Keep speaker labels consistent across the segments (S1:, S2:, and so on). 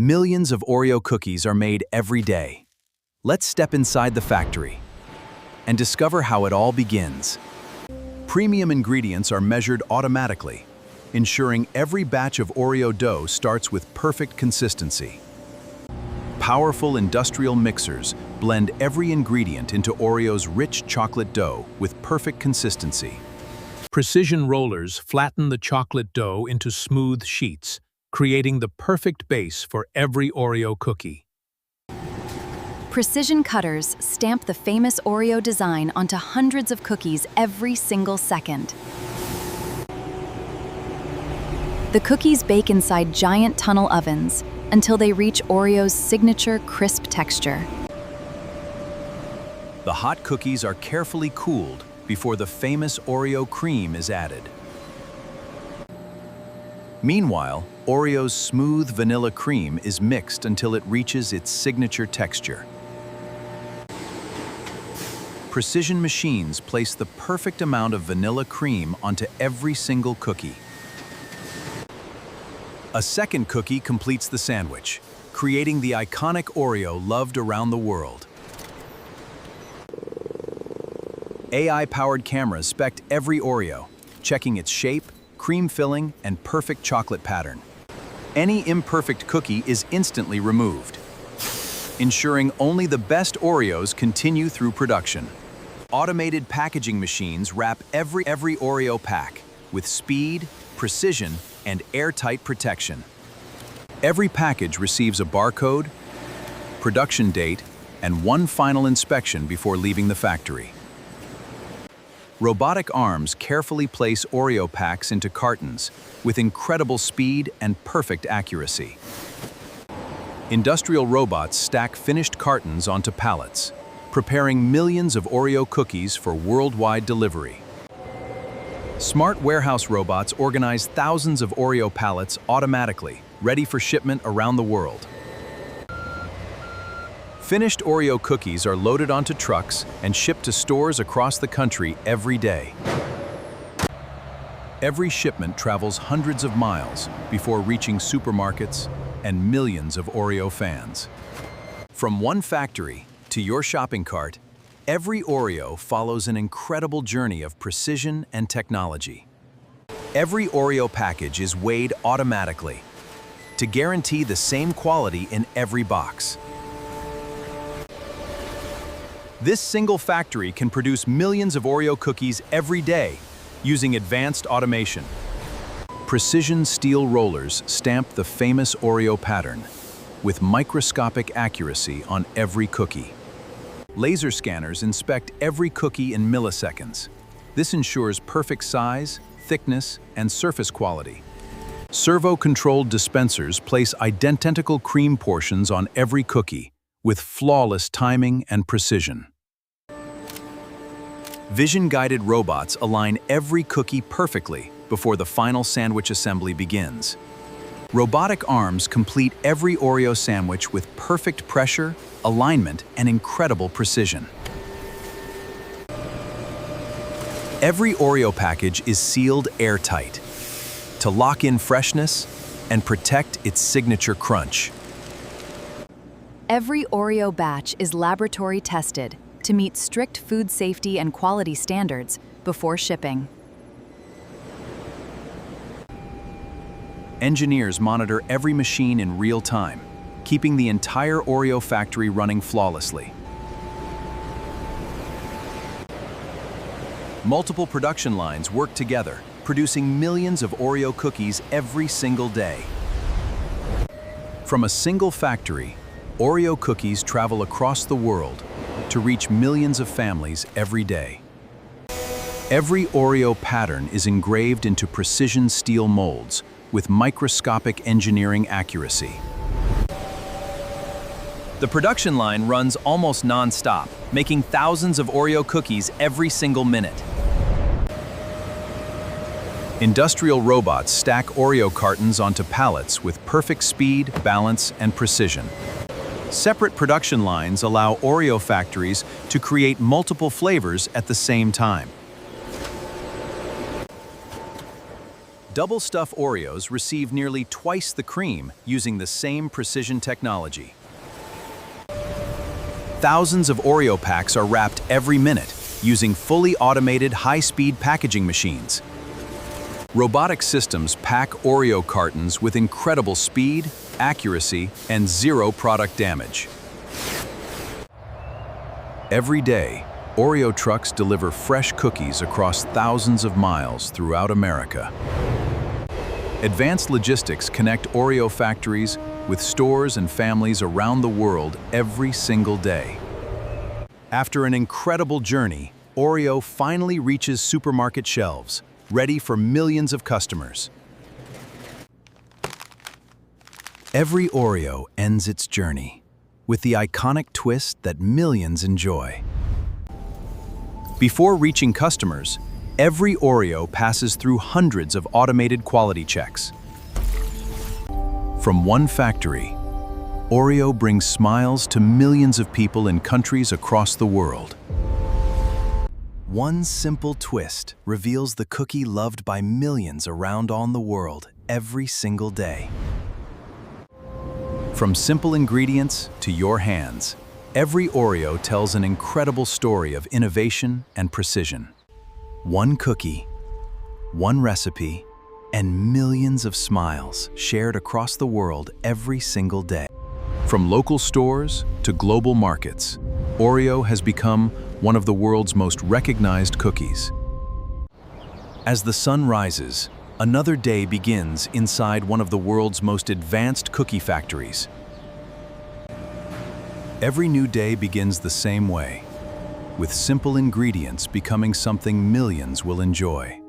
S1: Millions of Oreo cookies are made every day. Let's step inside the factory and discover how it all begins. Premium ingredients are measured automatically, ensuring every batch of Oreo dough starts with perfect consistency. Powerful industrial mixers blend every ingredient into Oreo's rich chocolate dough with perfect consistency.
S2: Precision rollers flatten the chocolate dough into smooth sheets, creating the perfect base for every Oreo cookie.
S3: Precision cutters stamp the famous Oreo design onto hundreds of cookies every single second. The cookies bake inside giant tunnel ovens until they reach Oreo's signature crisp texture.
S1: The hot cookies are carefully cooled before the famous Oreo cream is added. Meanwhile, Oreo's smooth vanilla cream is mixed until it reaches its signature texture. Precision machines place the perfect amount of vanilla cream onto every single cookie. A second cookie completes the sandwich, creating the iconic Oreo loved around the world. AI-powered cameras inspect every Oreo, checking its shape, cream filling, and perfect chocolate pattern. Any imperfect cookie is instantly removed, ensuring only the best Oreos continue through production. Automated packaging machines wrap every Oreo pack with speed, precision, and airtight protection. Every package receives a barcode, production date, and one final inspection before leaving the factory. Robotic arms carefully place Oreo packs into cartons with incredible speed and perfect accuracy. Industrial robots stack finished cartons onto pallets, preparing millions of Oreo cookies for worldwide delivery. Smart warehouse robots organize thousands of Oreo pallets automatically, ready for shipment around the world. Finished Oreo cookies are loaded onto trucks and shipped to stores across the country every day. Every shipment travels hundreds of miles before reaching supermarkets and millions of Oreo fans. From one factory to your shopping cart, every Oreo follows an incredible journey of precision and technology. Every Oreo package is weighed automatically to guarantee the same quality in every box. This single factory can produce millions of Oreo cookies every day using advanced automation. Precision steel rollers stamp the famous Oreo pattern with microscopic accuracy on every cookie. Laser scanners inspect every cookie in milliseconds. This ensures perfect size, thickness, and surface quality. Servo-controlled dispensers place identical cream portions on every cookie with flawless timing and precision. Vision-guided robots align every cookie perfectly before the final sandwich assembly begins. Robotic arms complete every Oreo sandwich with perfect pressure, alignment, and incredible precision. Every Oreo package is sealed airtight to lock in freshness and protect its signature crunch.
S3: Every Oreo batch is laboratory tested to meet strict food safety and quality standards before shipping.
S1: Engineers monitor every machine in real time, keeping the entire Oreo factory running flawlessly. Multiple production lines work together, producing millions of Oreo cookies every single day. From a single factory, Oreo cookies travel across the world to reach millions of families every day. Every Oreo pattern is engraved into precision steel molds with microscopic engineering accuracy. The production line runs almost non-stop, making thousands of Oreo cookies every single minute. Industrial robots stack Oreo cartons onto pallets with perfect speed, balance, and precision. Separate production lines allow Oreo factories to create multiple flavors at the same time. Double-stuff Oreos receive nearly twice the cream using the same precision technology. Thousands of Oreo packs are wrapped every minute using fully automated high-speed packaging machines. Robotic systems pack Oreo cartons with incredible speed, accuracy, and zero product damage. Every day, Oreo trucks deliver fresh cookies across thousands of miles throughout America. Advanced logistics connect Oreo factories with stores and families around the world every single day. After an incredible journey, Oreo finally reaches supermarket shelves, ready for millions of customers. Every Oreo ends its journey with the iconic twist that millions enjoy. Before reaching customers, every Oreo passes through hundreds of automated quality checks. From one factory, Oreo brings smiles to millions of people in countries across the world. One simple twist reveals the cookie loved by millions around the world every single day. From simple ingredients to your hands, every Oreo tells an incredible story of innovation and precision. One cookie, one recipe, and millions of smiles shared across the world every single day. From local stores to global markets, Oreo has become one of the world's most recognized cookies. As the sun rises, another day begins inside one of the world's most advanced cookie factories. Every new day begins the same way, with simple ingredients becoming something millions will enjoy.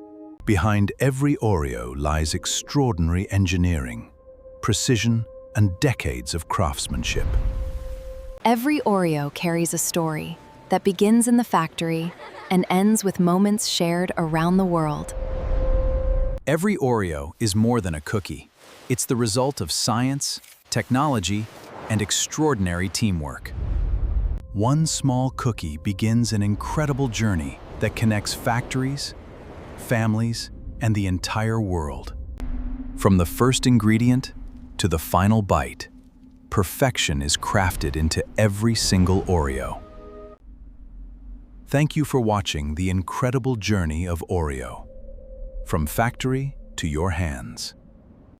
S1: Behind every Oreo lies extraordinary engineering, precision, and decades of craftsmanship.
S3: Every Oreo carries a story that begins in the factory and ends with moments shared around the world.
S1: Every Oreo is more than a cookie. It's the result of science, technology, and extraordinary teamwork. One small cookie begins an incredible journey that connects factories, families, and the entire world. From the first ingredient to the final bite, perfection is crafted into every single Oreo. Thank you for watching the incredible journey of Oreo, from factory to your hands.